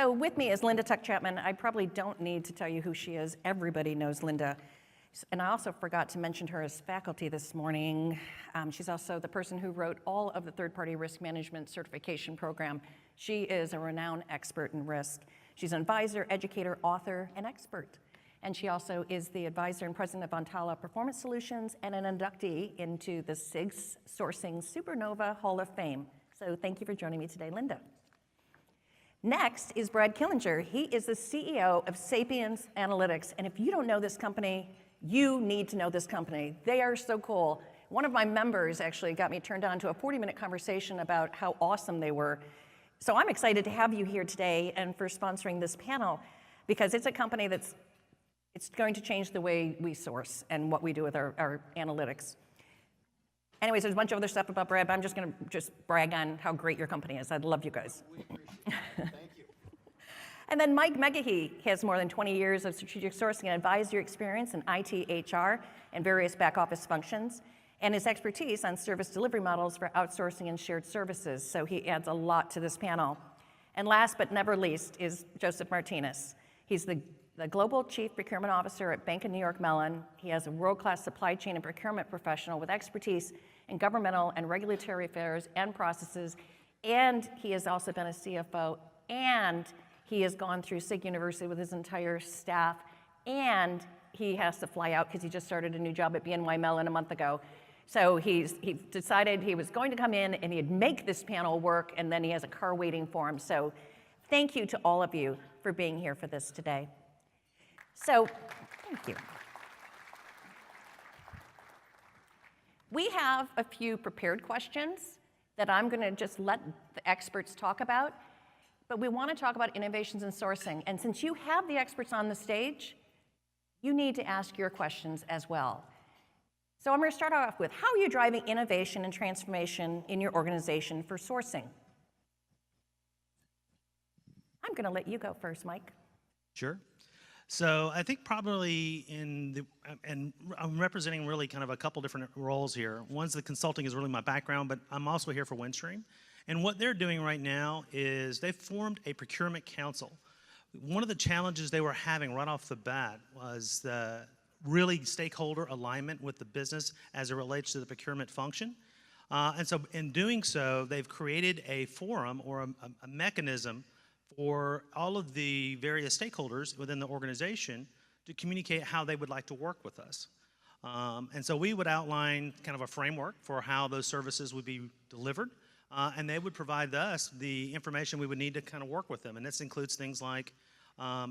So with me is Linda Tuck-Chapman. I probably don't need to tell you who she is. Everybody knows Linda. And I also forgot to mention her as faculty this morning. She's also the person who wrote all of the third-party risk management certification program. She is a renowned expert in risk. She's an advisor, educator, author, and expert. And she also is the advisor and president of Ontala Performance Solutions and an inductee into the SIGS Sourcing Supernova Hall of Fame. So thank you for joining me today, Linda. Next is Brad Killinger. He is the CEO of Sapience Analytics. And if you don't know this company, you need to know this company. They are so cool. One of my members actually got me turned on to a 40-minute conversation about how awesome they were. So I'm excited to have you here today and for sponsoring this panel, because it's a company it's going to change the way we source and what we do with our analytics. Anyways, there's a bunch of other stuff about Brad, but I'm just going to brag on how great your company is. I love you guys. We appreciate it. Thank you. And then Mike Megahy has more than 20 years of strategic sourcing and advisory experience in IT, HR, and various back office functions, and his expertise on service delivery models for outsourcing and shared services. So he adds a lot to this panel. And last but never least is Joseph Martinez. He's the Global Chief Procurement Officer at Bank of New York Mellon. He has a world-class supply chain and procurement professional with expertise in governmental and regulatory affairs and processes. And he has also been a CFO, and he has gone through SIG University with his entire staff, and he has to fly out because he just started a new job at BNY Mellon a month ago. So he decided he was going to come in and he'd make this panel work, and then he has a car waiting for him. So thank you to all of you for being here for this today. So, thank you. We have a few prepared questions that I'm going to just let the experts talk about, but we want to talk about innovations in sourcing. And since you have the experts on the stage, you need to ask your questions as well. So I'm going to start off with, how are you driving innovation and transformation in your organization for sourcing? I'm going to let you go first, Mike. Sure. So I think probably and I'm representing really kind of a couple different roles here. One's the consulting is really my background, but I'm also here for Windstream. And what they're doing right now is they've formed a procurement council. One of the challenges they were having right off the bat was the really stakeholder alignment with the business as it relates to the procurement function. And so in doing so, they've created a forum or a mechanism for all of the various stakeholders within the organization to communicate how they would like to work with us. And so we would outline kind of a framework for how those services would be delivered, and they would provide us the information we would need to kind of work with them. And this includes things like,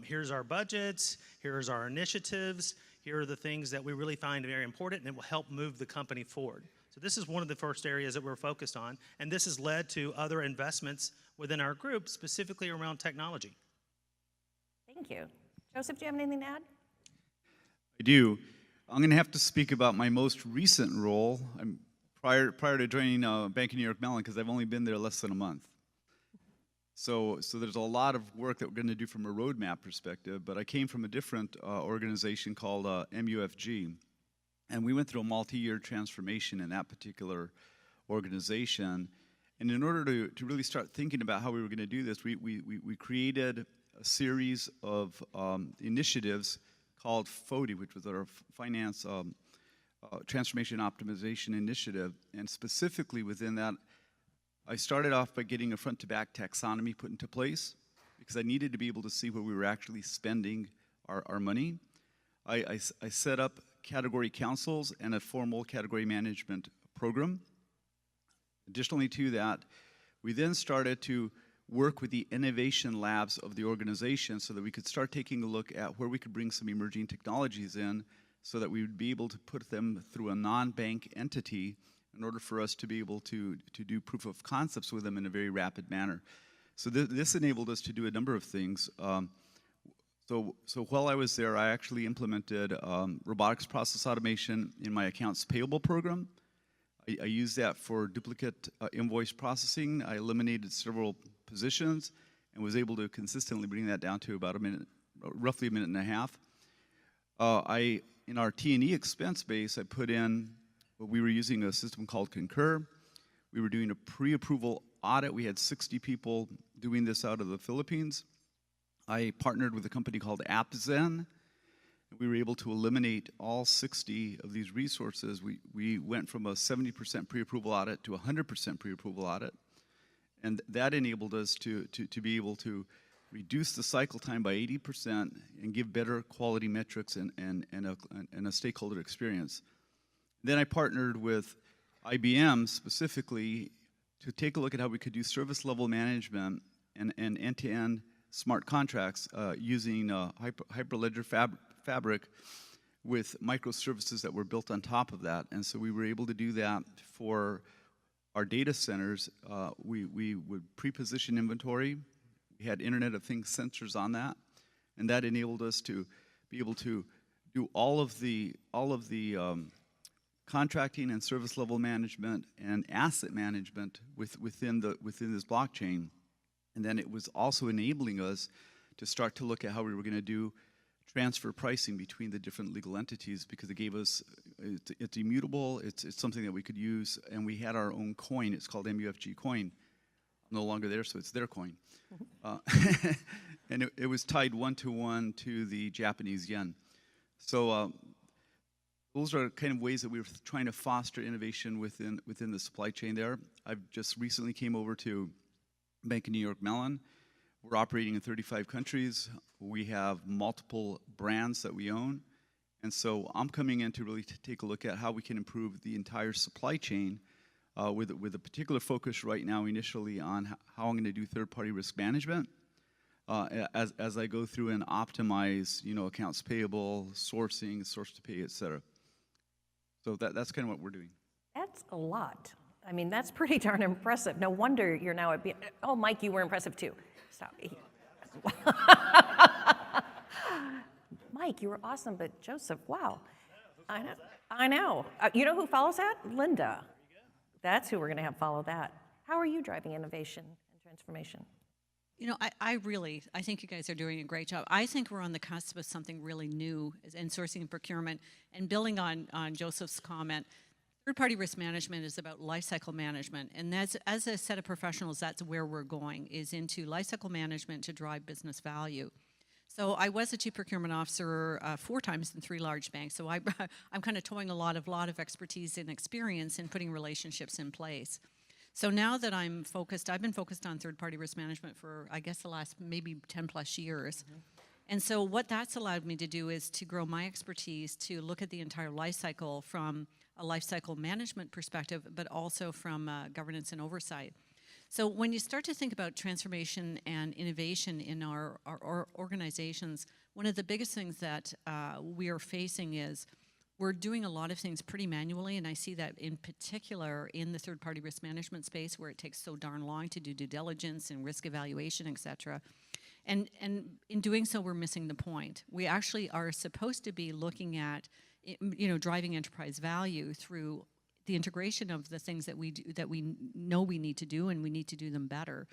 here's our budgets, here's our initiatives, here are the things that we really find very important, and it will help move the company forward. So this is one of the first areas that we're focused on, and this has led to other investments within our group, specifically around technology. Thank you. Joseph, do you have anything to add? I do. I'm going to have to speak about my most recent role. Prior to joining Bank of New York Mellon, because I've only been there less than a month. So there's a lot of work that we're going to do from a roadmap perspective, but I came from a different organization called MUFG, and we went through a multi-year transformation in that particular organization. And in order to really start thinking about how we were going to do this, we created a series of initiatives called FODI, which was our Finance Transformation Optimization Initiative. And specifically within that, I started off by getting a front-to-back taxonomy put into place, because I needed to be able to see where we were actually spending our money. I set up category councils and a formal category management program. Additionally to that, we then started to work with the innovation labs of the organization so that we could start taking a look at where we could bring some emerging technologies in so that we would be able to put them through a non-bank entity in order for us to be able to do proof of concepts with them in a very rapid manner. So this enabled us to do a number of things. So while I was there, I actually implemented robotics process automation in my accounts payable program. I used that for duplicate invoice processing. I eliminated several positions and was able to consistently bring that down to about roughly a minute and a half. In our T&E expense base, I put in we were using a system called Concur. We were doing a pre-approval audit. We had 60 people doing this out of the Philippines. I partnered with a company called AppZen. We were able to eliminate all 60 of these resources. We went from a 70% pre-approval audit to a 100% pre-approval audit. And that enabled us to be able to reduce the cycle time by 80% and give better quality metrics and a stakeholder experience. Then I partnered with IBM specifically to take a look at how we could do service level management and end-to-end smart contracts using Hyperledger Fabric with microservices that were built on top of that. And so we were able to do that for our data centers. We would pre-position inventory. We had Internet of Things sensors on that, and that enabled us to be able to do all of the contracting and service level management and asset management within this blockchain. And then it was also enabling us to start to look at how we were going to do transfer pricing between the different legal entities, because it gave us, it's immutable, it's something that we could use, and we had our own coin. It's called MUFG coin. No longer there, so it's their coin. And it was tied 1-to-1 to the Japanese yen. So those are kind of ways that we were trying to foster innovation within the supply chain there. I've just recently came over to Bank of New York Mellon. We're operating in 35 countries. We have multiple brands that we own. And so I'm coming in to really take a look at how we can improve the entire supply chain with a particular focus right now initially on how I'm going to do third-party risk management as I go through and optimize, accounts payable, sourcing, source to pay, et cetera. So that's kind of what we're doing. That's a lot. I mean, that's pretty darn impressive. No wonder you're now at oh, Mike, you were impressive too. Stop. Mike, you were awesome, but Joseph, wow. I know. You know who follows that? Linda. That's who we're going to have follow that. How are you driving innovation and transformation? I think you guys are doing a great job. I think we're on the cusp of something really new in sourcing and procurement. And building on Joseph's comment, third-party risk management is about lifecycle management. And as a set of professionals, that's where we're going, is into lifecycle management to drive business value. So I was a chief procurement officer 4 times in 3 large banks. So I'm kind of towing a lot of expertise and experience in putting relationships in place. So now that I've been focused on third-party risk management for, I guess, the last maybe 10 plus years. Mm-hmm. And so what that's allowed me to do is to grow my expertise to look at the entire life cycle from a life cycle management perspective, but also from governance and oversight. So when you start to think about transformation and innovation in our organizations, one of the biggest things that we are facing is we're doing a lot of things pretty manually, and I see that in particular in the third-party risk management space, where it takes so darn long to do due diligence and risk evaluation, et cetera. And in doing so, we're missing the point. We actually are supposed to be looking at, driving enterprise value through the integration of the things that we do, that we know we need to do, and we need to do them better.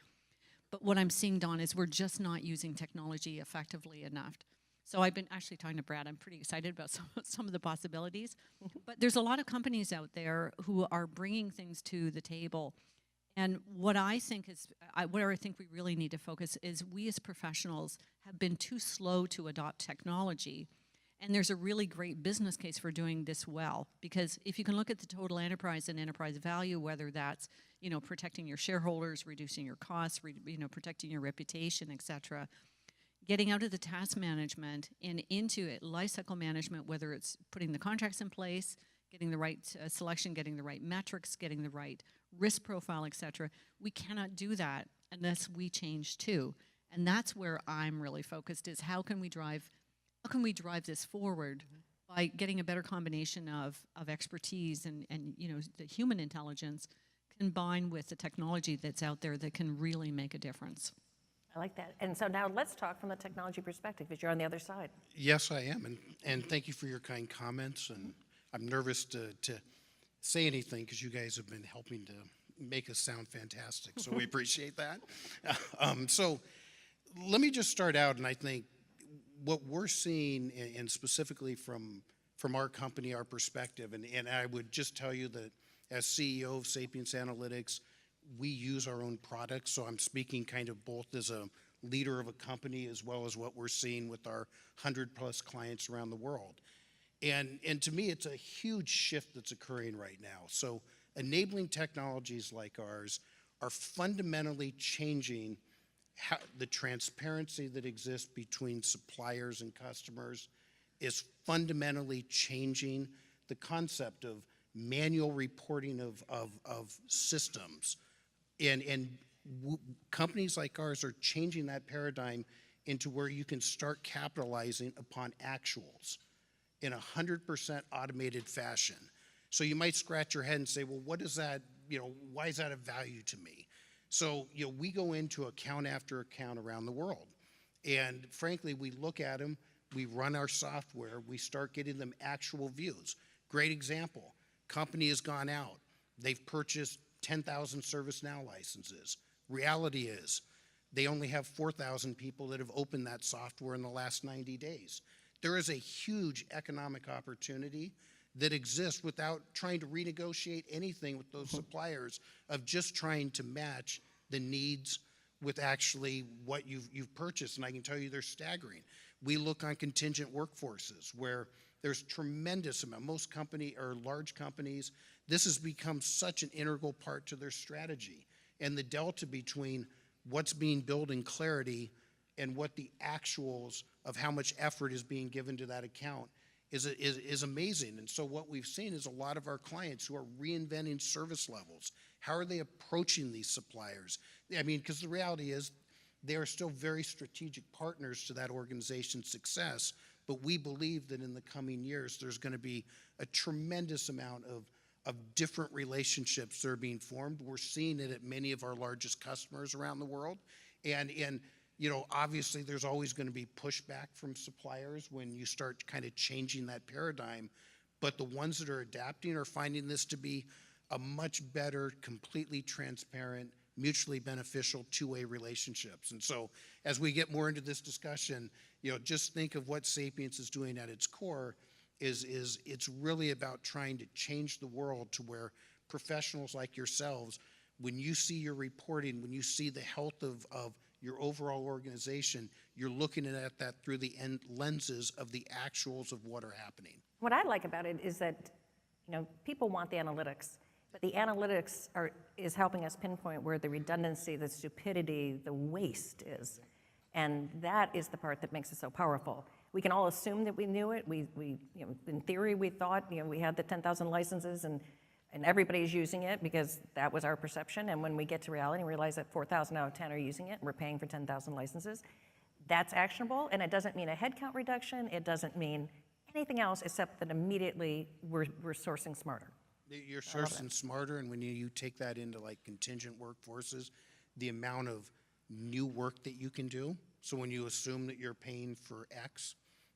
But what I'm seeing, Dawn, is we're just not using technology effectively enough. So I've been actually talking to Brad. I'm pretty excited about some of the possibilities. Mm-hmm. But there's a lot of companies out there who are bringing things to the table. And what I think where I think we really need to focus is we as professionals have been too slow to adopt technology. And there's a really great business case for doing this well. Because if you can look at the total enterprise and enterprise value, whether that's protecting your shareholders, reducing your costs, protecting your reputation, et cetera, getting out of the task management and into it, lifecycle management, whether it's putting the contracts in place, getting the right selection, getting the right metrics, getting the right risk profile, et cetera. We cannot do that unless we change too. And that's where I'm really focused, is how can we drive this forward by getting a better combination of expertise and the human intelligence combined with the technology that's out there that can really make a difference. I like that. And so now let's talk from the technology perspective, because you're on the other side. Yes, I am. And thank you for your kind comments. And I'm nervous to say anything because you guys have been helping to make us sound fantastic. So we appreciate that. So let me just start out. And I think what we're seeing, and specifically from our company, our perspective, and I would just tell you that as CEO of Sapience Analytics, we use our own products, so I'm speaking kind of both as a leader of a company, as well as what we're seeing with our 100+ clients around the world. And to me, it's a huge shift that's occurring right now. So enabling technologies like ours are fundamentally changing how the transparency that exists between suppliers and customers is fundamentally changing the concept of manual reporting of systems. Companies like ours are changing that paradigm into where you can start capitalizing upon actuals in 100% automated fashion. So you might scratch your head and say, well, what is that, why is that of value to me? So, we go into account after account around the world. And frankly, we look at them, we run our software, we start getting them actual views. Great example, company has gone out, they've purchased 10,000 ServiceNow licenses. Reality is, they only have 4,000 people that have opened that software in the last 90 days. There is a huge economic opportunity that exists without trying to renegotiate anything with those suppliers, of just trying to match the needs with actually what you've purchased. And I can tell you they're staggering. We look on contingent workforces where there's tremendous amount. Most company or large companies, this has become such an integral part to their strategy. And the delta between what's being billed in clarity and what the actuals of how much effort is being given to that account is amazing. And so what we've seen is a lot of our clients who are reinventing service levels. How are they approaching these suppliers? I mean, because the reality is they are still very strategic partners to that organization's success, but we believe that in the coming years there's going to be a tremendous amount of different relationships that are being formed. We're seeing it at many of our largest customers around the world. And obviously there's always going to be pushback from suppliers when you start kind of changing that paradigm. But the ones that are adapting are finding this to be a much better, completely transparent, mutually beneficial two-way relationships. And so as we get more into this discussion, just think of what Sapience is doing at its core is it's really about trying to change the world to where professionals like yourselves, when you see your reporting, when you see the health of your overall organization, you're looking at that through the lenses of the actuals of what are happening. What I like about it is that, people want the analytics, but the analytics is helping us pinpoint where the redundancy, the stupidity, the waste is. And that is the part that makes it so powerful. We can all assume that we knew it. We in theory, we thought, we had the 10,000 licenses and everybody's using it because that was our perception. And when we get to reality and realize that 4,000 out of 10 are using it and we're paying for 10,000 licenses, that's actionable. And it doesn't mean a headcount reduction. It doesn't mean anything else except that immediately we're sourcing smarter. You're sourcing smarter, and when you take that into like contingent workforces, the amount of new work that you can do. So when you assume that you're paying for X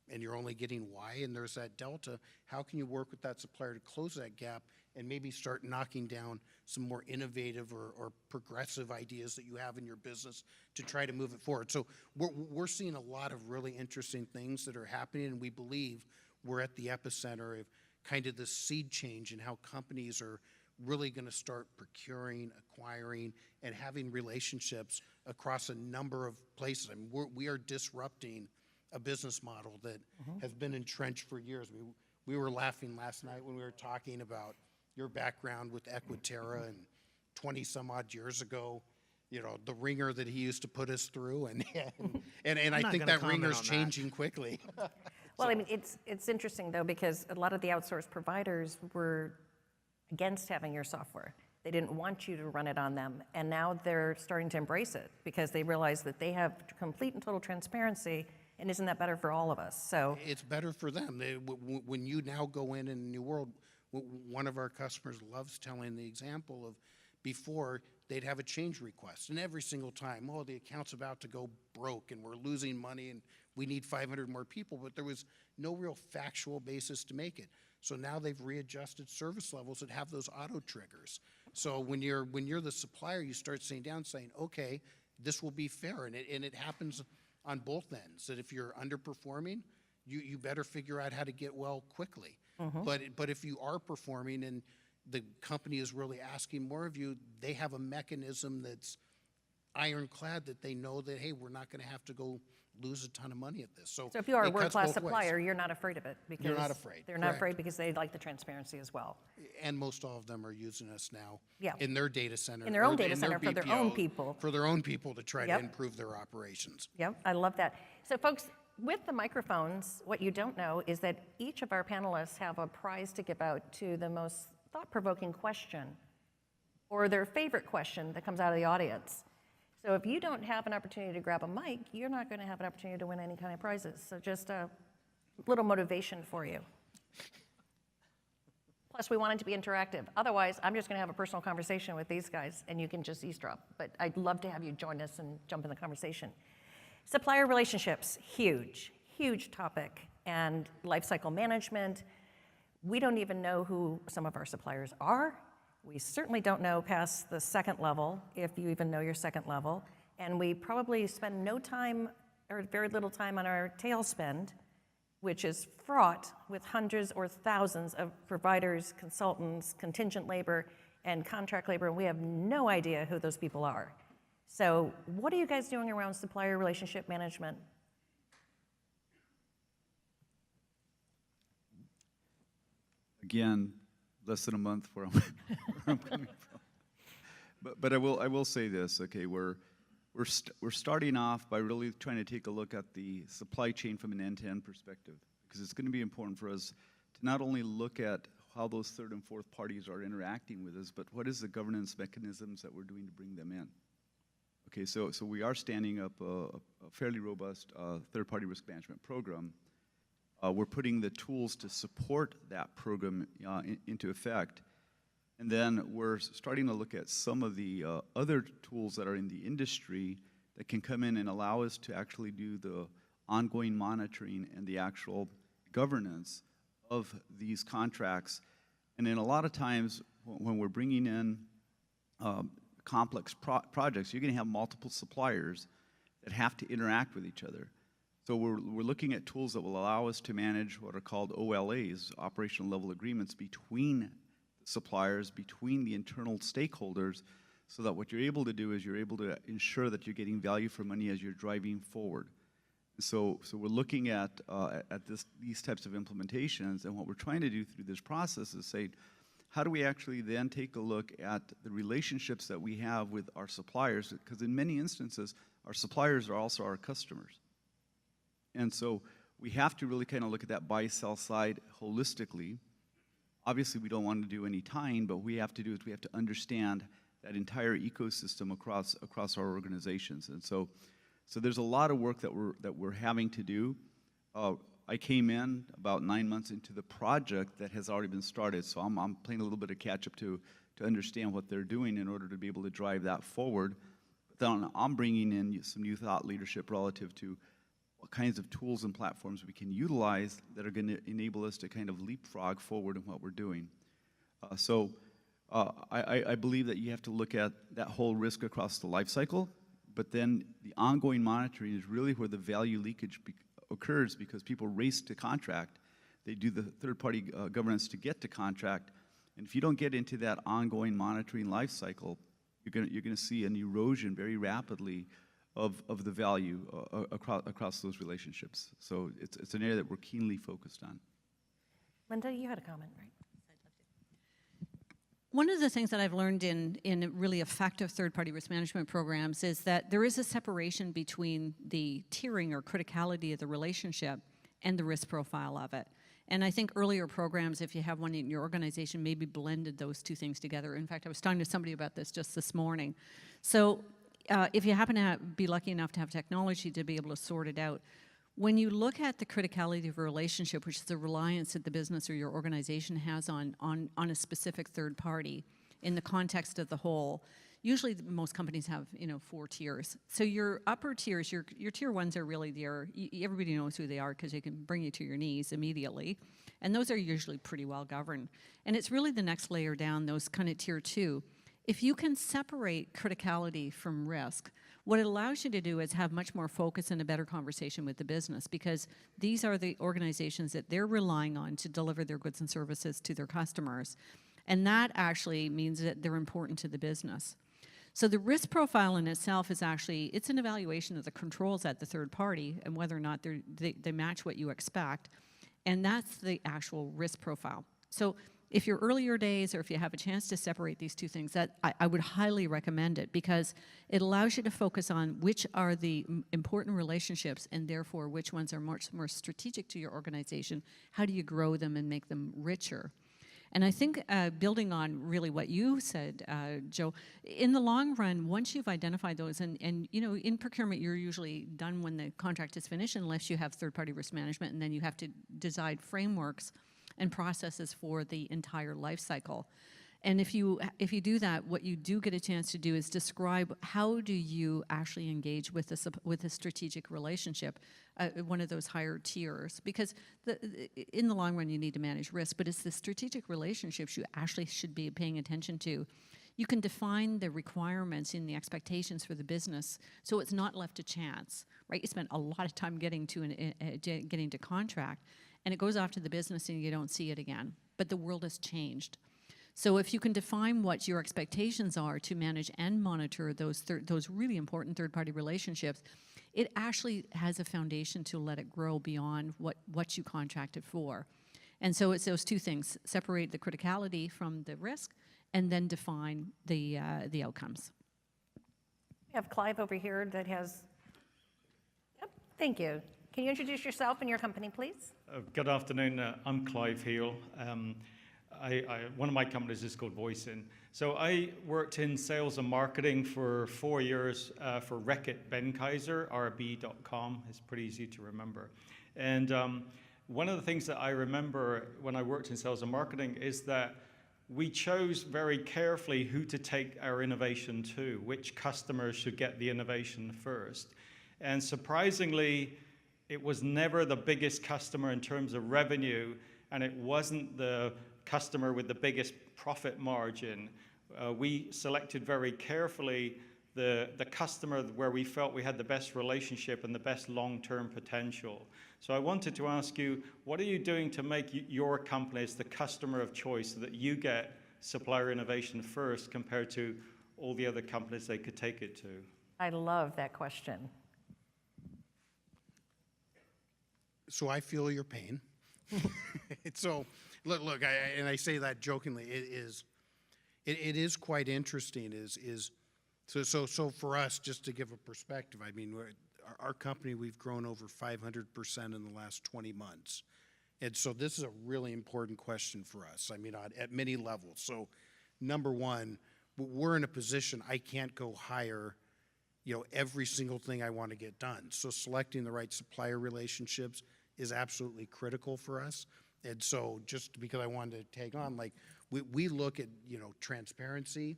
and you're only getting Y and there's that delta, how can you work with that supplier to close that gap and maybe start knocking down some more innovative or progressive ideas that you have in your business to try to move it forward? So we're seeing a lot of really interesting things that are happening, and we believe we're at the epicenter of kind of the seed change in how companies are really going to start procuring, acquiring, and having relationships across a number of places. I mean, we are disrupting a business model that has been entrenched for years. We were laughing last night when we were talking about your background with Equiterra and 20 some odd years ago, the ringer that he used to put us through, and I think that ringer's changing quickly. Well, I mean, it's interesting though, because a lot of the outsourced providers were against having your software. They didn't want you to run it on them, and now they're starting to embrace it because they realize that they have complete and total transparency. And isn't that better for all of us? So it's better for them. When you now go in a new world, one of our customers loves telling the example of before they'd have a change request, and every single time, the account's about to go broke and we're losing money and we need 500 more people, but there was no real factual basis to make it. So now they've readjusted service levels that have those auto triggers. So when you're the supplier, you start sitting down saying, okay, this will be fair, and it happens on both ends, that if you're underperforming, you better figure out how to get well quickly. But if you are performing and the company is really asking more of you, they have a mechanism that's ironclad that they know that, hey, we're not going to have to go lose a ton of money at this. So So if you are a it cuts world-class both ways. supplier, you're not afraid of it. Because You're not afraid, They're not correct. afraid because they like the transparency as well. And most all of them are using us now Yeah. in their data center. In their own or data center for their own BPO, people. For their own people to try Yep. to improve their operations. Yep, I love that. So folks, with the microphones, what you don't know is that each of our panelists have a prize to give out to the most thought-provoking question or their favorite question that comes out of the audience. So if you don't have an opportunity to grab a mic, you're not going to have an opportunity to win any kind of prizes. So just a little motivation for you. Plus, we want it to be interactive. Otherwise, I'm just going to have a personal conversation with these guys, and you can just eavesdrop. But I'd love to have you join us and jump in the conversation. Supplier relationships, huge, huge topic. And lifecycle management. We don't even know who some of our suppliers are. We certainly don't know past the second level, if you even know your second level. And we probably spend no time or very little time on our tail spend, which is fraught with hundreds or thousands of providers, consultants, contingent labor, and contract labor, and we have no idea who those people are. So what are you guys doing around supplier relationship management? Again, less than a month where I'm coming from. But I will say this, okay, we're starting off by really trying to take a look at the supply chain from an end-to-end perspective, because it's going to be important for us to not only look at how those third and fourth parties are interacting with us, but what is the governance mechanisms that we're doing to bring them in. Okay, so we are standing up a fairly robust third-party risk management program. We're putting the tools to support that program into effect. And then we're starting to look at some of the other tools that are in the industry that can come in and allow us to actually do the ongoing monitoring and the actual governance of these contracts. And then a lot of times when we're bringing in complex projects, you're going to have multiple suppliers that have to interact with each other. So we're looking at tools that will allow us to manage what are called OLAs, operational level agreements, between suppliers, between the internal stakeholders, so that what you're able to do is you're able to ensure that you're getting value for money as you're driving forward. So we're looking at these types of implementations, and what we're trying to do through this process is say, how do we actually then take a look at the relationships that we have with our suppliers? Because in many instances, our suppliers are also our customers. And so we have to really kind of look at that buy-sell side holistically. Obviously, we don't want to do any tying, but what we have to do is we have to understand that entire ecosystem across our organizations. And so there's a lot of work that we're having to do. I came in about 9 months into the project that has already been started, so I'm playing a little bit of catch-up to understand what they're doing in order to be able to drive that forward. But then I'm bringing in some new thought leadership relative to what kinds of tools and platforms we can utilize that are going to enable us to kind of leapfrog forward in what we're doing. I believe that you have to look at that whole risk across the life cycle, but then the ongoing monitoring is really where the value leakage occurs, because people race to contract. They do the third-party governance to get to contract, and if you don't get into that ongoing monitoring life cycle, you're going to see an erosion very rapidly of the value across those relationships. So it's an area that we're keenly focused on. Linda, you had a comment, right? One of the things that I've learned in really effective third-party risk management programs is that there is a separation between the tiering or criticality of the relationship and the risk profile of it. And I think earlier programs, if you have one in your organization, maybe blended those two things together. In fact, I was talking to somebody about this just this morning. So if you happen to be lucky enough to have technology to be able to sort it out, when you look at the criticality of a relationship, which is the reliance that the business or your organization has on a specific third party in the context of the whole, usually most companies have 4 tiers. So your upper tiers, your tier ones are really there. Everybody knows who they are because they can bring you to your knees immediately. And those are usually pretty well governed. And it's really the next layer down, those kind of tier 2. If you can separate criticality from risk, what it allows you to do is have much more focus and a better conversation with the business, because these are the organizations that they're relying on to deliver their goods and services to their customers. And that actually means that they're important to the business. So the risk profile in itself is actually, it's an evaluation of the controls at the third party and whether or not they match what you expect. And that's the actual risk profile. So if you're earlier days or if you have a chance to separate these two things, that I would highly recommend it, because it allows you to focus on which are the important relationships and therefore which ones are much more strategic to your organization. How do you grow them and make them richer? And I think building on really what you said, Joe, in the long run, once you've identified those, and you know, in procurement, you're usually done when the contract is finished, unless you have third-party risk management, and then you have to design frameworks and processes for the entire life cycle. And if you do that, what you do get a chance to do is describe how do you actually engage with a strategic relationship, one of those higher tiers, because in the long run you need to manage risk, but it's the strategic relationships you actually should be paying attention to. You can define the requirements and the expectations for the business, so it's not left to chance, right? You spend a lot of time getting to contract, and it goes off to the business and you don't see it again. But the world has changed. So if you can define what your expectations are to manage and monitor those really important third-party relationships, it actually has a foundation to let it grow beyond what you contracted for. And so it's those two things: separate the criticality from the risk, and then define the outcomes. We have Clive over here that has, yep, thank you. Can you introduce yourself and your company, please? Good afternoon. I'm Clive Heel. One of my companies is called Voicing. So I worked in sales and marketing for 4 years for Reckitt Benckiser, rb.com. It's pretty easy to remember. And one of the things that I remember when I worked in sales and marketing is that we chose very carefully who to take our innovation to, which customers should get the innovation first. And surprisingly, it was never the biggest customer in terms of revenue, and it wasn't the customer with the biggest profit margin. We selected very carefully the customer where we felt we had the best relationship and the best long-term potential. So I wanted to ask you, what are you doing to make your company as the customer of choice so that you get supplier innovation first compared to all the other companies they could take it to? I love that question. So I feel your pain. So look, I say that jokingly. It is quite interesting. So for us, just to give a perspective, I mean, our company, we've grown over 500% in the last 20 months, and so this is a really important question for us. I mean, at many levels. So, number one, we're in a position I can't go hire, you know, every single thing I want to get done. So selecting the right supplier relationships is absolutely critical for us. And so just because I wanted to tag on, like we look at, you know, transparency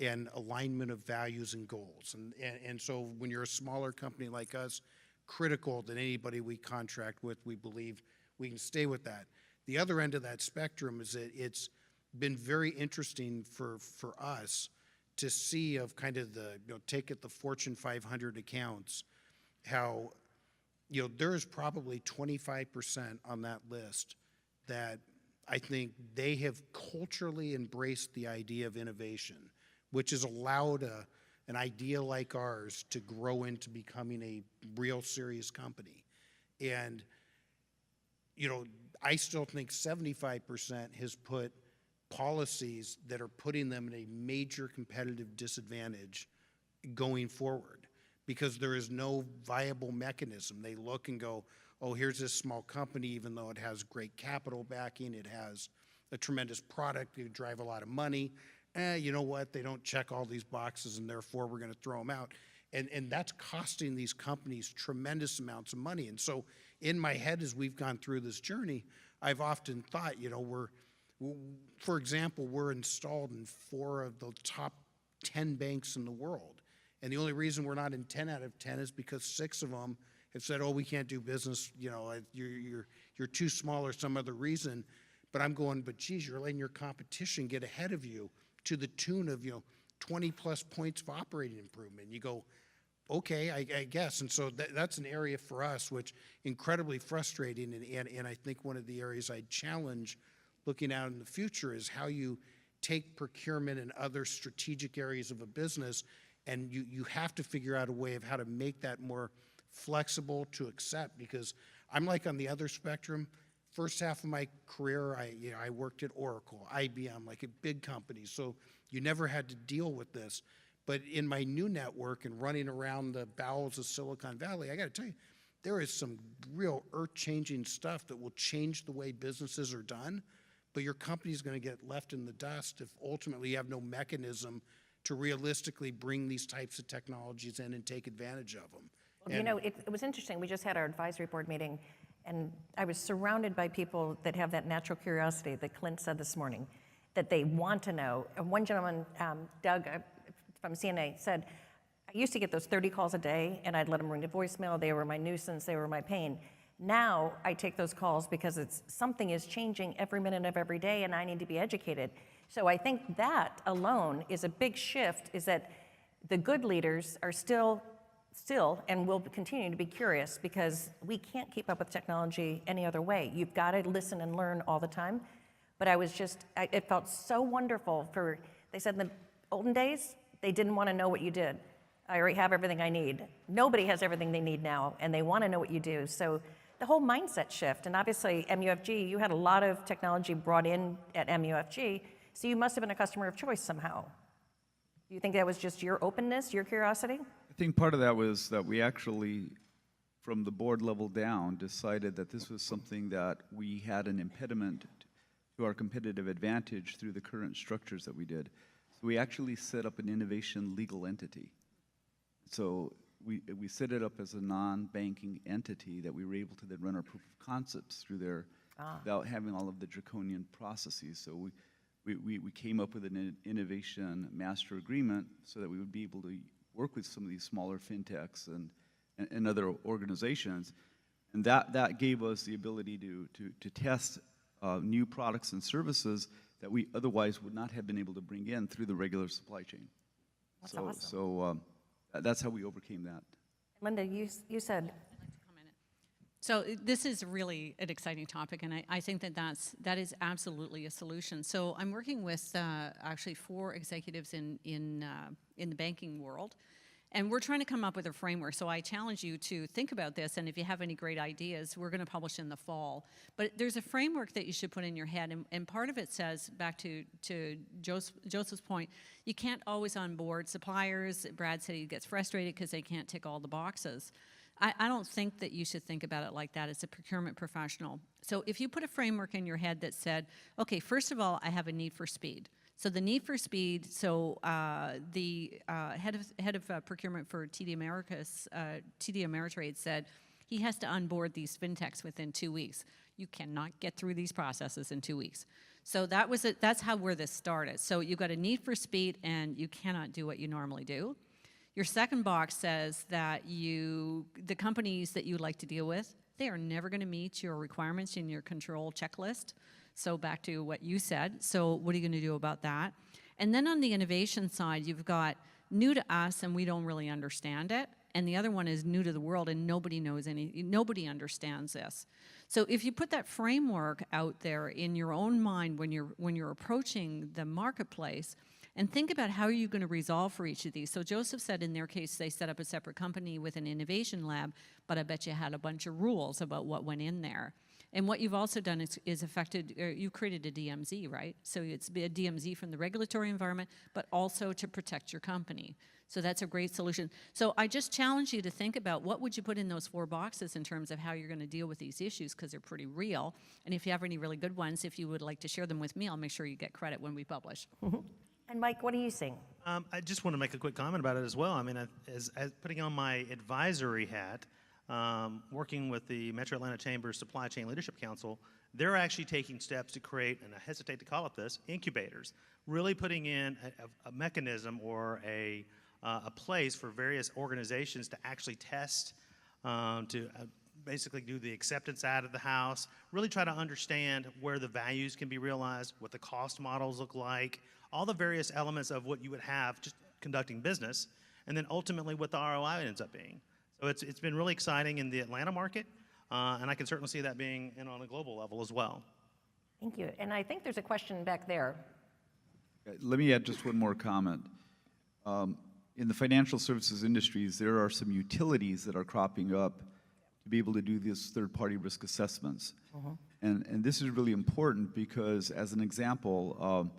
and alignment of values and goals. And so when you're a smaller company like us, critical that anybody we contract with, we believe we can stay with that. The other end of that spectrum is that it's been very interesting for us to see of kind of the, you know, take it the Fortune 500 accounts, how, you know, there is probably 25% on that list that I think they have culturally embraced the idea of innovation, which has allowed an idea like ours to grow into becoming a real serious company. And, you know, I still think 75% has put policies that are putting them in a major competitive disadvantage going forward, because there is no viable mechanism. They look and go, oh, here's this small company, even though it has great capital backing, it has a tremendous product, they drive a lot of money. You know what, they don't check all these boxes, and therefore we're going to throw them out. And that's costing these companies tremendous amounts of money. And so in my head, as we've gone through this journey, I've often thought, you know, for example, we're installed in 4 of the top 10 banks in the world. And the only reason we're not in 10 out of 10 is because 6 of them have said, oh, we can't do business, you know, you're too small or some other reason. But I'm going, but geez, you're letting your competition get ahead of you to the tune of, you know, 20 plus points of operating improvement. You go, okay, I guess. And so that's an area for us which incredibly frustrating. And I think one of the areas I'd challenge looking out in the future is how you take procurement and other strategic areas of a business, and you have to figure out a way of how to make that more flexible to accept, because I'm like on the other spectrum. First half of my career, I worked at Oracle, IBM, like at big companies, so you never had to deal with this. But in my new network and running around the bowels of Silicon Valley, I got to tell you, there is some real earth-changing stuff that will change the way businesses are done, but your company's going to get left in the dust if ultimately you have no mechanism to realistically bring these types of technologies in and take advantage of them. Well, you know, it was interesting. We just had our advisory board meeting, and I was surrounded by people that have that natural curiosity that Clint said this morning, that they want to know. And one gentleman, Doug from CNA, said, I used to get those 30 calls a day, and I'd let them ring to voicemail. They were my nuisance. They were my pain. Now I take those calls because something is changing every minute of every day, and I need to be educated. So I think that alone is a big shift, is that the good leaders are still and will continue to be curious, because we can't keep up with technology any other way. You've got to listen and learn all the time. But it felt so wonderful they said in the olden days, they didn't want to know what you did. I already have everything I need. Nobody has everything they need now, and they want to know what you do. So the whole mindset shift, and obviously MUFG, you had a lot of technology brought in at MUFG, so you must have been a customer of choice somehow. Do you think that was just your openness, your curiosity? I think part of that was that we actually, from the board level down, decided that this was something that we had an impediment to our competitive advantage through the current structures that we did. So we actually set up an innovation legal entity. So we set it up as a non-banking entity that we were able to then run our proof of concepts through there without having all of the draconian processes. So we came up with an innovation master agreement so that we would be able to work with some of these smaller fintechs and other organizations. And that gave us the ability to test new products and services that we otherwise would not have been able to bring in through the regular supply chain. That's so, awesome. So that's how we overcame that. Linda, you said, So this is really an exciting topic, and I think that is absolutely a solution. So I'm working with actually 4 executives in the banking world, and we're trying to come up with a framework. So I challenge you to think about this, and if you have any great ideas, we're going to publish in the fall. But there's a framework that you should put in your head, and part of it says, back to Joseph's point, you can't always onboard suppliers. Brad said he gets frustrated because they can't tick all the boxes. I don't think that you should think about it like that as a procurement professional. So if you put a framework in your head that said, okay, first of all, I have a need for speed. So the need for speed, so the head of procurement for TD Ameritrade said he has to onboard these fintechs within 2 weeks. You cannot get through these processes in 2 weeks. So that's where this started. So you've got a need for speed, and you cannot do what you normally do. Your second box says that the companies that you like to deal with, they are never going to meet your requirements in your control checklist. So back to what you said. So what are you going to do about that? And then on the innovation side, you've got new to us and we don't really understand it. And the other one is new to the world and nobody understands this. So if you put that framework out there in your own mind when you're approaching the marketplace, and think about how you're going to resolve for each of these. So Joseph said in their case they set up a separate company with an innovation lab, but I bet you had a bunch of rules about what went in there. And what you've also done is you created a DMZ, right? So it's a DMZ from the regulatory environment, but also to protect your company. So that's a great solution. So I just challenge you to think about what would you put in those 4 boxes in terms of how you're going to deal with these issues, because they're pretty real. And if you have any really good ones, if you would like to share them with me, I'll make sure you get credit when we publish. and Mike, what are you seeing? I just want to make a quick comment about it as well. I mean, as putting on my advisory hat, working with the Metro Atlanta Chamber Supply Chain Leadership Council, they're actually taking steps to create, and I hesitate to call it this, incubators, really putting in a mechanism or a place for various organizations to actually test, to basically do the acceptance out of the house, really try to understand where the values can be realized, what the cost models look like, all the various elements of what you would have just conducting business, and then ultimately what the ROI ends up being. So it's been really exciting in the Atlanta market, and I can certainly see that being on a global level as well. Thank you. And I think there's a question back there. Let me add just one more comment. In the financial services industries, there are some utilities that are cropping up to be able to do these third-party risk assessments. And this is really important because, as an example,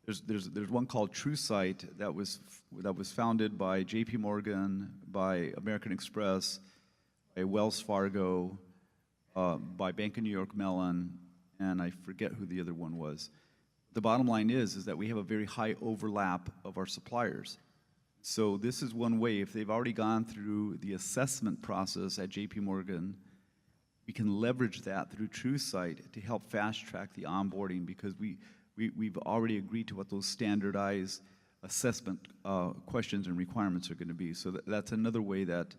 there's one called TrueSight that was founded by J.P. Morgan, by American Express, by Wells Fargo, by Bank of New York Mellon, and I forget who the other one was. The bottom line is that we have a very high overlap of our suppliers. So this is one way, if they've already gone through the assessment process at JP Morgan, we can leverage that through TrueSight to help fast track the onboarding because we've already agreed to what those standardized assessment questions and requirements are going to be. So that's another way that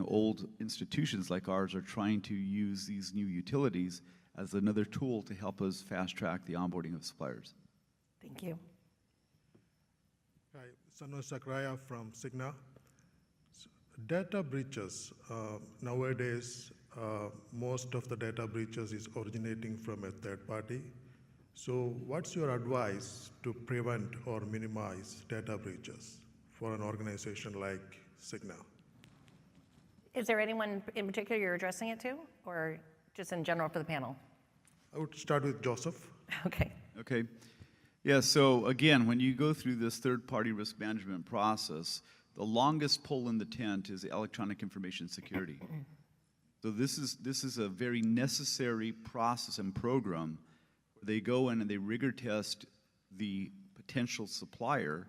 old institutions like ours are trying to use these new utilities as another tool to help us fast track the onboarding of suppliers. Thank you. Hi, Sanosh Sakraya from Cigna. Data breaches. Nowadays, most of the data breaches is originating from a third party. So what's your advice to prevent or minimize data breaches for an organization like Cigna? Is there anyone in particular you're addressing it to, or just in general for the panel? I would start with Joseph. Okay. Okay. Yeah, so again, when you go through this third-party risk management process, the longest pole in the tent is electronic information security. So this is a very necessary process and program where they go in and they rigor test the potential supplier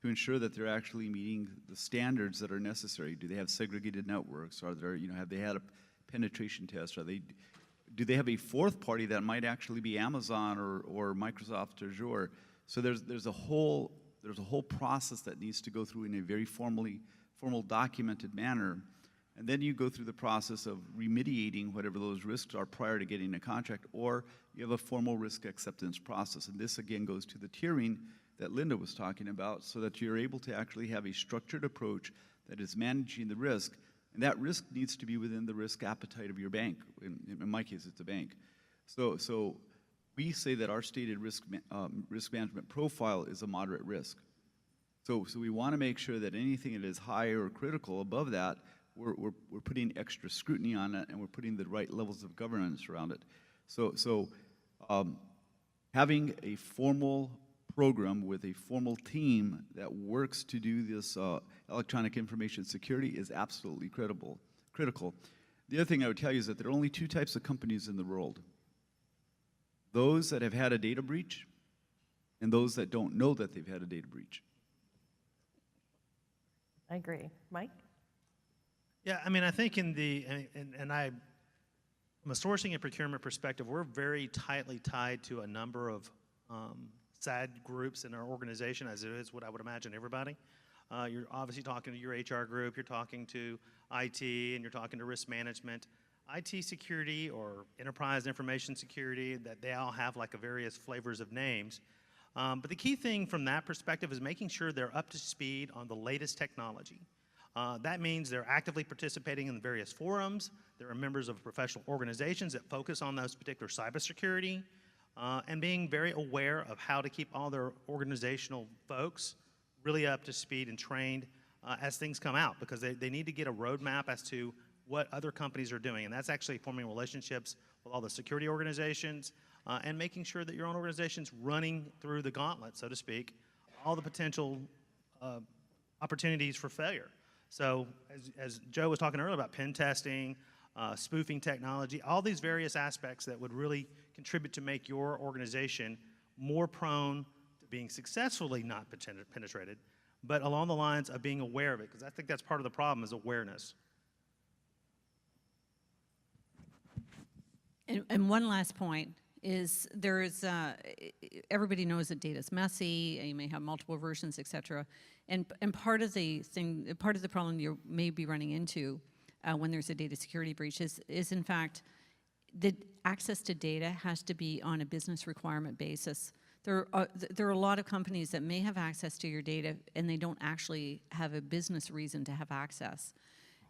to ensure that they're actually meeting the standards that are necessary. Do they have segregated networks? Are there, have they had a penetration test? Do they have a fourth party that might actually be Amazon or Microsoft Azure? So there's a whole process that needs to go through in a very formal documented manner. And then you go through the process of remediating whatever those risks are prior to getting a contract, or you have a formal risk acceptance process. And this again goes to the tiering that Linda was talking about, so that you're able to actually have a structured approach that is managing the risk, and that risk needs to be within the risk appetite of your bank. In my case, it's a bank. So we say that our stated risk management profile is a moderate risk. So we want to make sure that anything that is high or critical above that, we're putting extra scrutiny on it, and we're putting the right levels of governance around it. So having a formal program with a formal team that works to do this electronic information security is absolutely critical. The other thing I would tell you is that there are only two types of companies in the world. Those that have had a data breach and those that don't know that they've had a data breach. I agree. Mike? Yeah, I mean, I think from a sourcing and procurement perspective, we're very tightly tied to a number of SAD groups in our organization, as it is what I would imagine everybody. You're obviously talking to your HR group, you're talking to IT, and you're talking to risk management. IT security or enterprise information security, that they all have like a various flavors of names. But the key thing from that perspective is making sure they're up to speed on the latest technology. That means they're actively participating in the various forums. They're members of professional organizations that focus on those particular cybersecurity, and being very aware of how to keep all their organizational folks really up to speed and trained as things come out, because they need to get a roadmap as to what other companies are doing. And that's actually forming relationships with all the security organizations and making sure that your own organization's running through the gauntlet, so to speak, all the potential opportunities for failure. So as Joe was talking earlier about pen testing, spoofing technology, all these various aspects that would really contribute to make your organization more prone to being successfully not penetrated, but along the lines of being aware of it, because I think that's part of the problem is awareness. And one last point is everybody knows that data's messy, and you may have multiple versions, et cetera. And part of the problem you may be running into when there's a data security breach is in fact, the access to data has to be on a business requirement basis. There are a lot of companies that may have access to your data and they don't actually have a business reason to have access.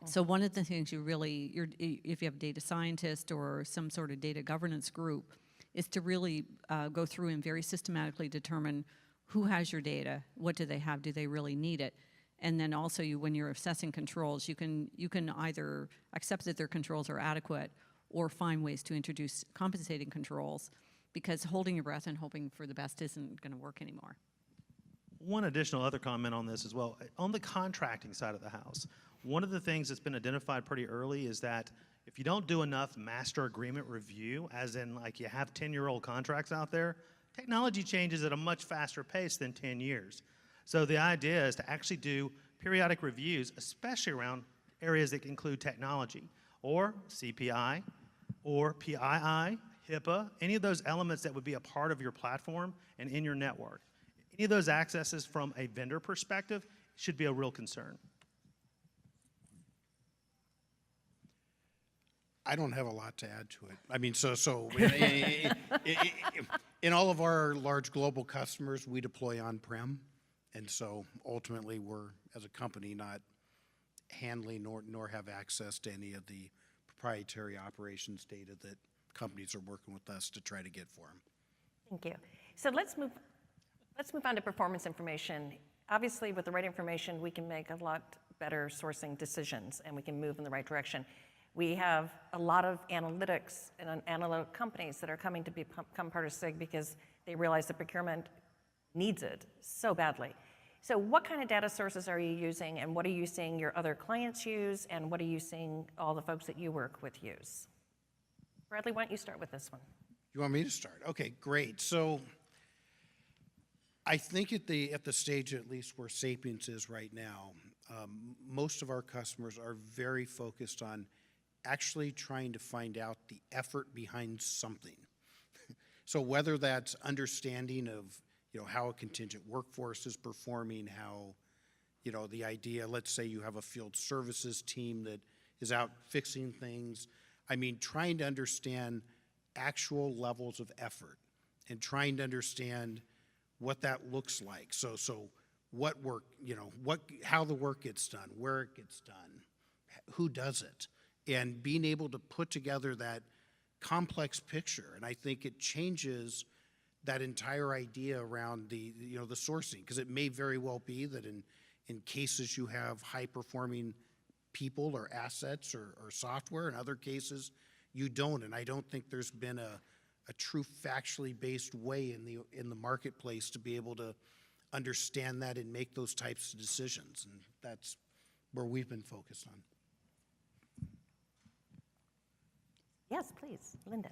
So one of the things if you have a data scientist or some sort of data governance group, is to really go through and very systematically determine who has your data? What do they have? Do they really need it? And then also, when you're assessing controls, you can either accept that their controls are adequate or find ways to introduce compensating controls, because holding your breath and hoping for the best isn't going to work anymore. One additional other comment on this as well. On the contracting side of the house, one of the things that's been identified pretty early is that if you don't do enough master agreement review, as in like you have 10-year-old contracts out there, technology changes at a much faster pace than 10 years. So the idea is to actually do periodic reviews, especially around areas that include technology, or CPI, or PII, HIPAA, any of those elements that would be a part of your platform and in your network. Any of those accesses from a vendor perspective should be a real concern. I don't have a lot to add to it. I mean, in all of our large global customers, we deploy on-prem, and so ultimately we're, as a company, not handling nor have access to any of the proprietary operations data that companies are working with us to try to get for them. Thank you. So let's move on to performance information. Obviously, with the right information, we can make a lot better sourcing decisions, and we can move in the right direction. We have a lot of analytics and analytic companies that are coming to become part of SIG because they realize that procurement needs it so badly. So what kind of data sources are you using, and what are you seeing your other clients use, and what are you seeing all the folks that you work with use? Bradley, why don't you start with this one? You want me to start? Okay, great. So I think at the stage, at least where Sapience is right now, most of our customers are very focused on actually trying to find out the effort behind something. So whether that's understanding of, how a contingent workforce is performing, how, the idea, let's say you have a field services team that is out fixing things. I mean, trying to understand actual levels of effort and trying to understand what that looks like. So what work, how the work gets done, where it gets done, who does it, and being able to put together that complex picture. And I think it changes that entire idea around the sourcing, because it may very well be that in cases you have high performing people or assets or software, in other cases you don't. And I don't think there's been a true factually based way in the marketplace to be able to understand that and make those types of decisions. And that's where we've been focused on. Yes, please, Linda.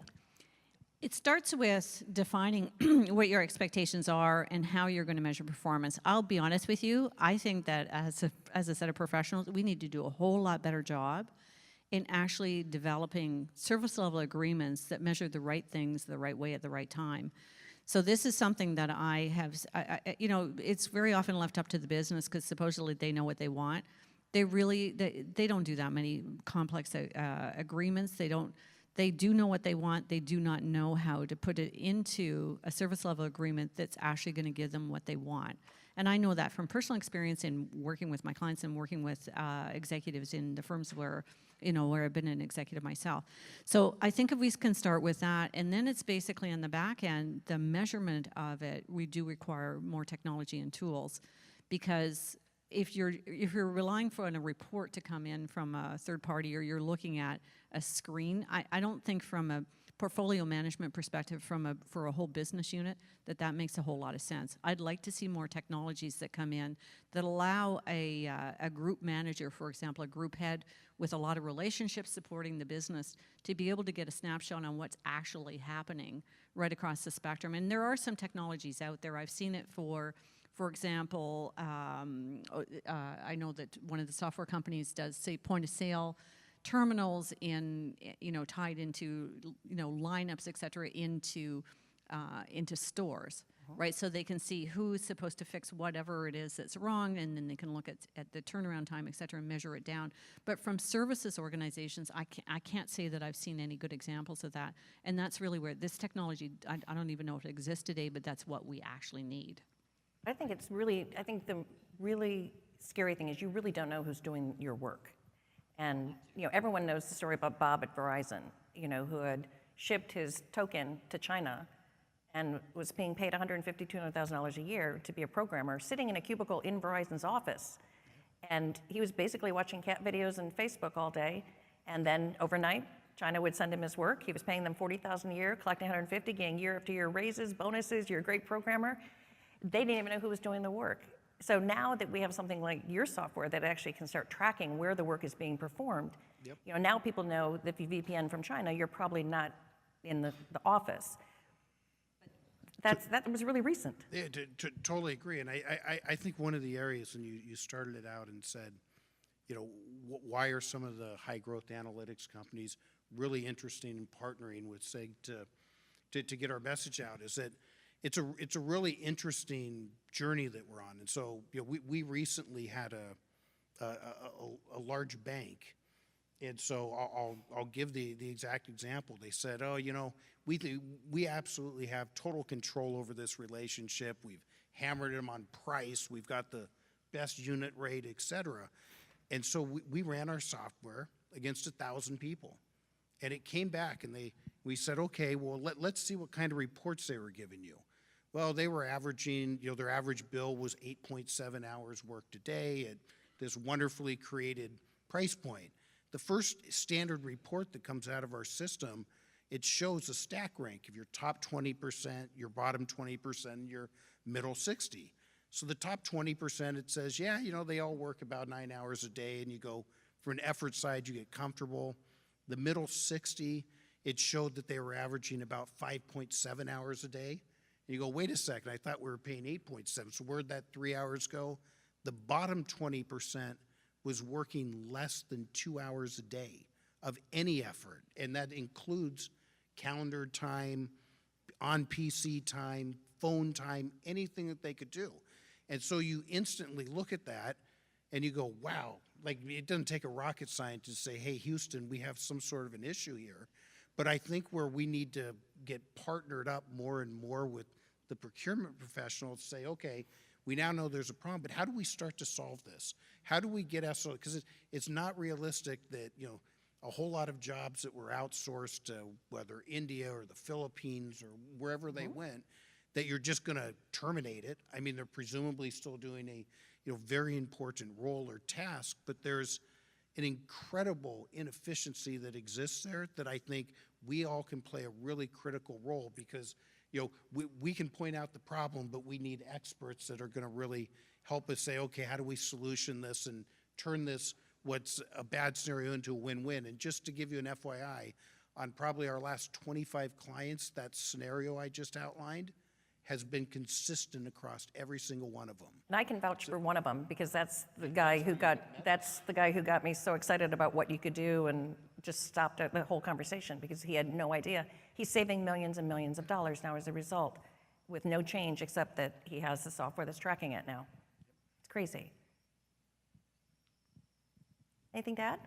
It starts with defining what your expectations are and how you're going to measure performance. I'll be honest with you, I think that as a set of professionals, we need to do a whole lot better job in actually developing service level agreements that measure the right things the right way at the right time. So this is something that I have, it's very often left up to the business because supposedly they know what they want. They don't do that many complex agreements. They do know what they want. They do not know how to put it into a service level agreement that's actually going to give them what they want. And I know that from personal experience in working with my clients and working with executives in the firms where I've been an executive myself. So I think if we can start with that, and then it's basically on the back end, the measurement of it, we do require more technology and tools, because if you're relying on a report to come in from a third party, or you're looking at a screen, I don't think from a portfolio management perspective for a whole business unit that makes a whole lot of sense. I'd like to see more technologies that come in that allow a group manager, for example, a group head with a lot of relationships supporting the business, to be able to get a snapshot on what's actually happening right across the spectrum. And there are some technologies out there. I've seen it for example, I know that one of the software companies does, say, point of sale terminals tied into, lineups, et cetera, into stores, right? So they can see who's supposed to fix whatever it is that's wrong, and then they can look at the turnaround time, et cetera, and measure it down. But from services organizations, I can't say that I've seen any good examples of that. And that's really where this technology, I don't even know if it exists today, but that's what we actually need. I think the really scary thing is you really don't know who's doing your work. And, everyone knows the story about Bob at Verizon, who had shipped his token to China and was being paid $150,000 to $200,000 a year to be a programmer, sitting in a cubicle in Verizon's office. And he was basically watching cat videos and Facebook all day. And then overnight, China would send him his work. He was paying them $40,000 a year, collecting $150,000, getting year after year raises, bonuses. You're a great programmer. They didn't even know who was doing the work. So now that we have something like your software that actually can start tracking where the work is being performed, you know, now people know that if you VPN from China, you're probably not in the office. That was really recent. Yeah, totally agree. And I think one of the areas, and you started it out and said, you know, why are some of the high growth analytics companies really interested in partnering with SIG to get our message out, is that it's a really interesting journey that we're on. And so, you know, we recently had a large bank. And so I'll give the exact example. They said, oh, you know, we absolutely have total control over this relationship. We've hammered them on price. We've got the best unit rate, et cetera. And so we ran our software against 1,000 people. And it came back, and we said, okay, well, let's see what kind of reports they were giving you. Well, they were averaging, you know, their average bill was 8.7 hours worked a day at this wonderfully created price point. The first standard report that comes out of our system, it shows a stack rank of your top 20%, your bottom 20%, and your middle 60. So the top 20%, it says, yeah, you know, they all work about 9 hours a day, and you go, for an effort side, you get comfortable. The middle 60, it showed that they were averaging about 5.7 hours a day. And you go, wait a second, I thought we were paying 8.7, so where'd that 3 hours go? The bottom 20% was working less than 2 hours a day of any effort, and that includes calendar time, on PC time, phone time, anything that they could do. And so you instantly look at that and you go, wow, like it doesn't take a rocket scientist to say, hey, Houston, we have some sort of an issue here. But I think where we need to get partnered up more and more with the procurement professionals, say, okay, we now know there's a problem, but how do we start to solve this? How do we get SO? Because it's not realistic that, you know, a whole lot of jobs that were outsourced to whether India or the Philippines or wherever they went, that you're just going to terminate it. I mean, they're presumably still doing a, you know, very important role or task, but there's an incredible inefficiency that exists there that I think we all can play a really critical role, because, you know, we can point out the problem, but we need experts that are going to really help us say, okay, how do we solution this and turn this, what's a bad scenario, into a win-win? And just to give you an FYI, on probably our last 25 clients, that scenario I just outlined has been consistent across every single one of them. And I can vouch for one of them, because that's the guy who got me so excited about what you could do and just stopped the whole conversation, because he had no idea. He's saving millions and millions of dollars now as a result, with no change except that he has the software that's tracking it now. It's crazy. Anything to add,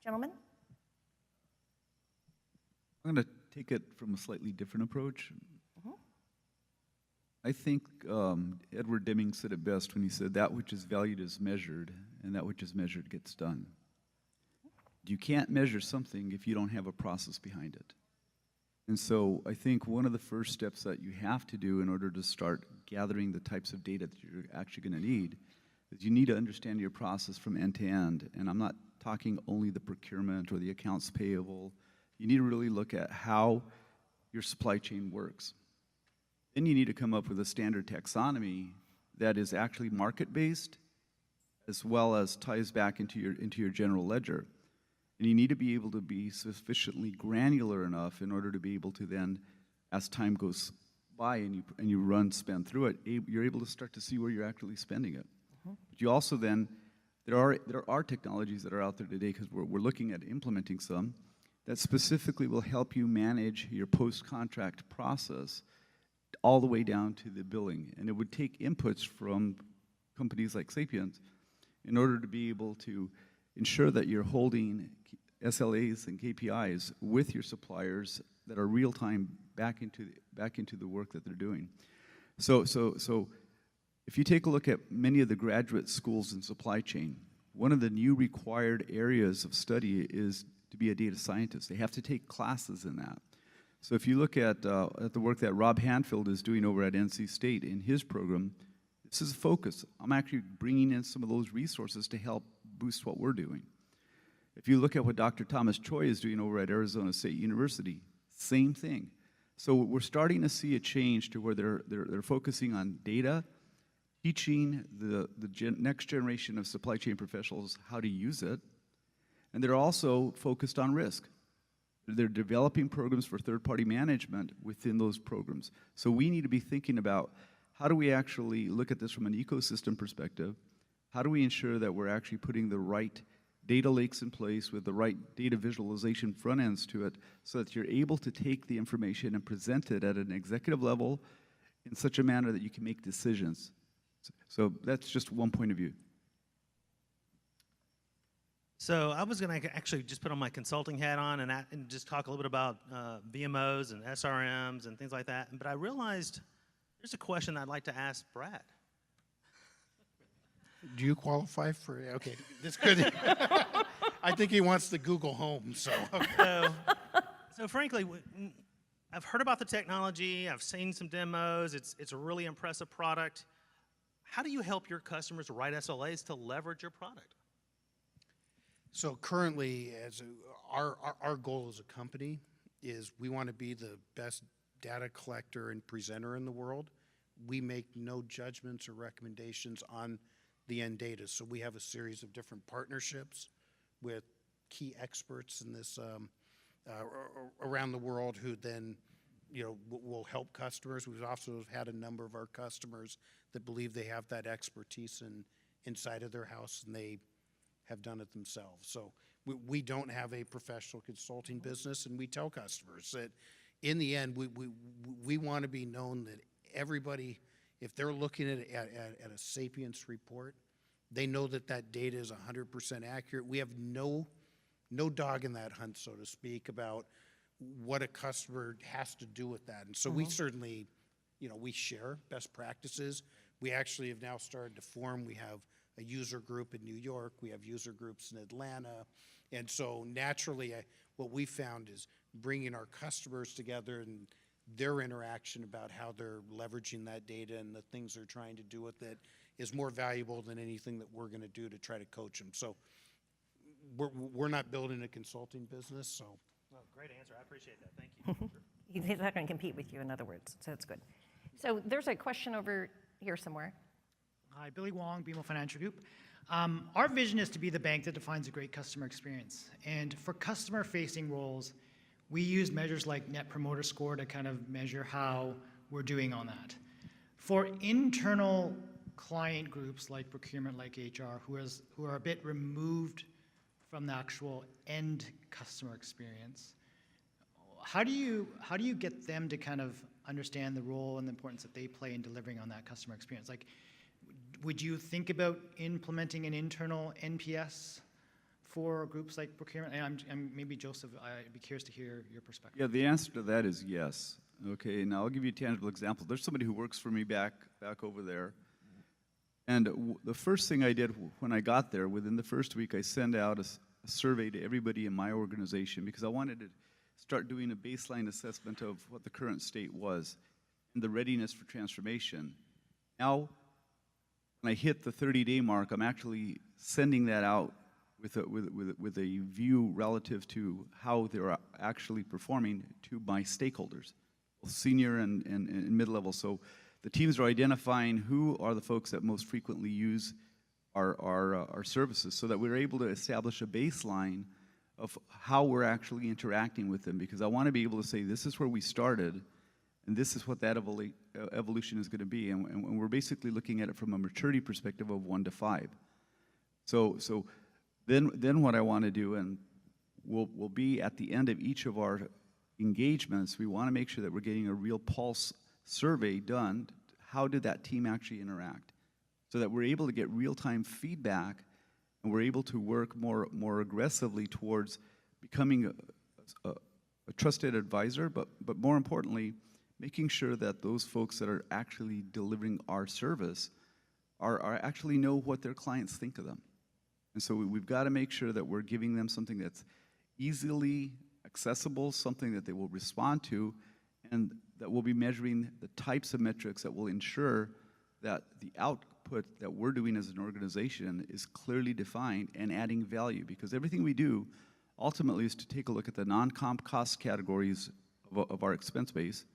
gentlemen? I'm going to take it from a slightly different approach. I think Edward Deming said it best when he said, that which is valued is measured, and that which is measured gets done. You can't measure something if you don't have a process behind it. And so I think one of the first steps that you have to do in order to start gathering the types of data that you're actually going to need is you need to understand your process from end to end. And I'm not talking only the procurement or the accounts payable. You need to really look at how your supply chain works. Then you need to come up with a standard taxonomy that is actually market-based, as well as ties back into your general ledger. And you need to be able to be sufficiently granular enough in order to be able to then, as time goes by and you spend through it, you're able to start to see where you're actually spending it. But you also then, there are technologies that are out there today, because we're looking at implementing some, that specifically will help you manage your post-contract process all the way down to the billing. And it would take inputs from companies like Sapience in order to be able to ensure that you're holding SLAs and KPIs with your suppliers that are real-time back into the work that they're doing. So if you take a look at many of the graduate schools in supply chain, one of the new required areas of study is to be a data scientist. They have to take classes in that. So if you look at the work that Rob Hanfield is doing over at NC State in his program, this is a focus. I'm actually bringing in some of those resources to help boost what we're doing. If you look at what Dr. Thomas Choi is doing over at Arizona State University, same thing. So we're starting to see a change to where they're focusing on data, teaching the next generation of supply chain professionals how to use it, and they're also focused on risk. They're developing programs for third-party management within those programs. So we need to be thinking about how do we actually look at this from an ecosystem perspective? How do we ensure that we're actually putting the right data lakes in place with the right data visualization front ends to it so that you're able to take the information and present it at an executive level in such a manner that you can make decisions. So that's just one point of view. So I was going to actually just put on my consulting hat on and just talk a little bit about VMOs and SRMs and things like that. But I realized there's a question I'd like to ask Brad. Do you qualify for, okay, this could, I think he wants the Google Home, so. So frankly, I've heard about the technology. I've seen some demos. It's a really impressive product. How do you help your customers write SLAs to leverage your product? So currently, our goal as a company is we want to be the best data collector and presenter in the world. We make no judgments or recommendations on the end data. So we have a series of different partnerships with key experts in this around the world who then, will help customers. We've also had a number of our customers that believe they have that expertise inside of their house, and they have done it themselves. So we don't have a professional consulting business, and we tell customers that in the end, we want to be known that everybody, if they're looking at a Sapience report, they know that that data is 100% accurate. We have no dog in that hunt, so to speak, about what a customer has to do with that. And so we certainly, we share best practices. We actually have now started to form. We have a user group in New York. We have user groups in Atlanta. And so naturally, what we found is bringing our customers together and their interaction about how they're leveraging that data and the things they're trying to do with it is more valuable than anything that we're going to do to try to coach them. So we're not building a consulting business. So, well, great answer. I appreciate that. Thank you. He's not going to compete with you, in other words, so that's good. So there's a question over here somewhere. Hi, Billy Wong, BMO Financial Group. Our vision is to be the bank that defines a great customer experience. And for customer-facing roles, we use measures like Net Promoter Score to kind of measure how we're doing on that. For internal client groups like procurement, like HR, who are a bit removed from the actual end customer experience, how do you get them to kind of understand the role and the importance that they play in delivering on that customer experience? Like, would you think about implementing an internal NPS for groups like procurement? And maybe Joseph, I'd be curious to hear your perspective. Yeah, the answer to that is yes. Okay, now I'll give you a tangible example. There's somebody who works for me back over there. And the first thing I did when I got there, within the first week, I sent out a survey to everybody in my organization because I wanted to start doing a baseline assessment of what the current state was and the readiness for transformation. Now, when I hit the 30-day mark, I'm actually sending that out with a view relative to how they're actually performing to my stakeholders, both senior and mid-level. So the teams are identifying who are the folks that most frequently use our services so that we're able to establish a baseline of how we're actually interacting with them, because I want to be able to say this is where we started and this is what that evolution is going to be. And we're basically looking at it from a maturity perspective of 1 to 5. So then what I want to do, and we'll be at the end of each of our engagements, we want to make sure that we're getting a real pulse survey done. How did that team actually interact? So that we're able to get real-time feedback and we're able to work more aggressively towards becoming a trusted advisor, but more importantly, making sure that those folks that are actually delivering our service are actually know what their clients think of them. And so we've got to make sure that we're giving them something that's easily accessible, something that they will respond to, and that we'll be measuring the types of metrics that will ensure that the output that we're doing as an organization is clearly defined and adding value. Because everything we do ultimately is to take a look at the non-comp cost categories of our expense base,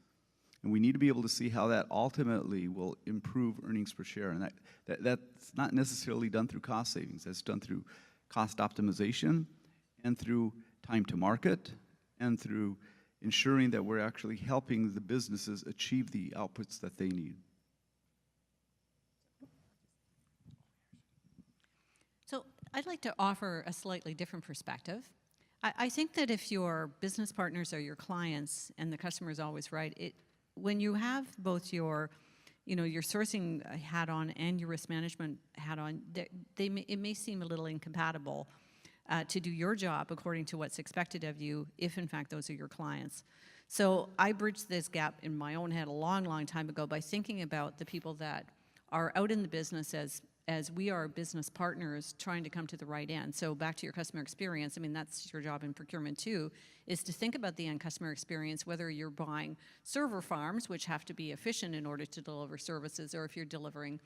and we need to be able to see how that ultimately will improve earnings per share. And that's not necessarily done through cost savings. That's done through cost optimization and through time to market and through ensuring that we're actually helping the businesses achieve the outputs that they need. So I'd like to offer a slightly different perspective. I think that if your business partners are your clients and the customer is always right, when you have both your sourcing hat on and your risk management hat on, it may seem a little incompatible to do your job according to what's expected of you if, in fact, those are your clients. So I bridged this gap in my own head a long, long time ago by thinking about the people that are out in the business as we are business partners trying to come to the right end. So back to your customer experience, I mean, that's your job in procurement too, is to think about the end customer experience, whether you're buying server farms, which have to be efficient in order to deliver services, or if you're delivering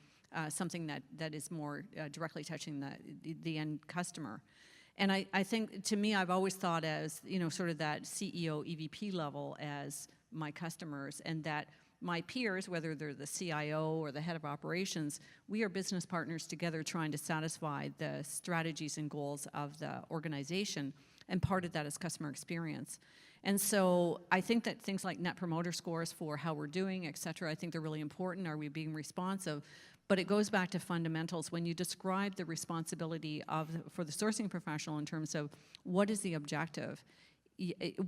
something that is more directly touching the end customer. And I think, to me, I've always thought as, sort of that CEO, EVP level as my customers, and that my peers, whether they're the CIO or the head of operations, we are business partners together trying to satisfy the strategies and goals of the organization, and part of that is customer experience. And so I think that things like Net Promoter Scores for how we're doing, et cetera, I think they're really important. Are we being responsive? But it goes back to fundamentals. When you describe the responsibility for the sourcing professional in terms of what is the objective,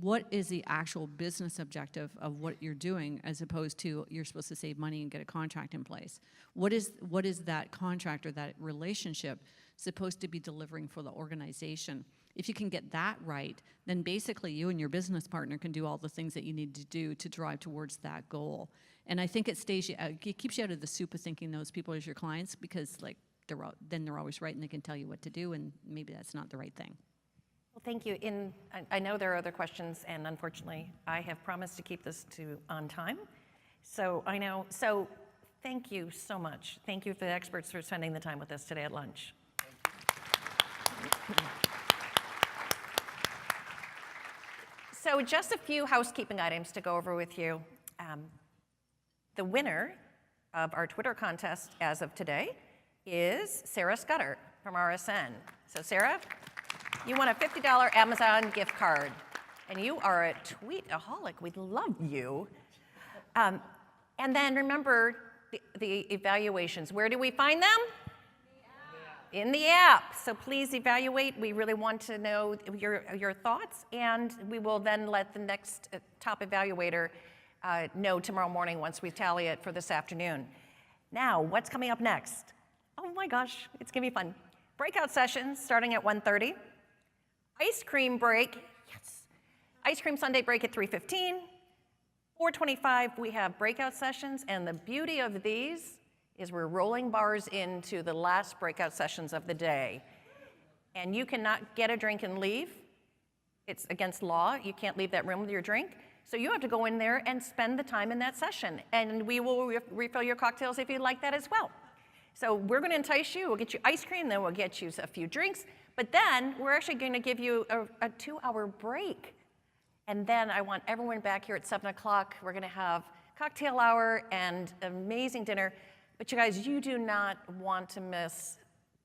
what is the actual business objective of what you're doing, as opposed to you're supposed to save money and get a contract in place? What is that contract or that relationship supposed to be delivering for the organization? If you can get that right, then basically you and your business partner can do all the things that you need to do to drive towards that goal. And I think it keeps you out of the soup of thinking those people as your clients, because then they're always right and they can tell you what to do, and maybe that's not the right thing. Well, thank you. I know there are other questions, and unfortunately, I have promised to keep this on time. So I know. So thank you so much. Thank you for the experts for spending the time with us today at lunch. So just a few housekeeping items to go over with you. The winner of our Twitter contest as of today is Sarah Scudder from RSN. So Sarah, you won a $50 Amazon gift card, and you are a tweetaholic. We love you. And then remember the evaluations. Where do we find them? In the app. So please evaluate. We really want to know your thoughts, and we will then let the next top evaluator know tomorrow morning once we tally it for this afternoon. Now, what's coming up next? Oh my gosh, it's gonna be fun. Breakout sessions starting at 1:30. Ice cream break, yes. Ice cream sundae break at 3:15. 4:25, we have breakout sessions, and the beauty of these is we're rolling bars into the last breakout sessions of the day. And you cannot get a drink and leave. It's against law. You can't leave that room with your drink. So you have to go in there and spend the time in that session. And we will refill your cocktails if you'd like that as well. So we're going to entice you. We'll get you ice cream, then we'll get you a few drinks. But then we're actually going to give you a 2-hour break. And then I want everyone back here at 7 o'clock. We're going to have cocktail hour and amazing dinner. But you guys, you do not want to miss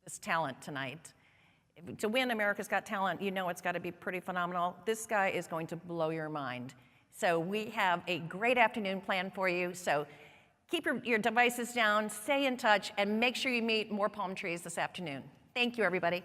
this talent tonight. To win America's Got Talent, you know it's got to be pretty phenomenal. This guy is going to blow your mind. So we have a great afternoon planned for you. So keep your devices down, stay in touch, and make sure you meet more palm trees this afternoon. Thank you, everybody.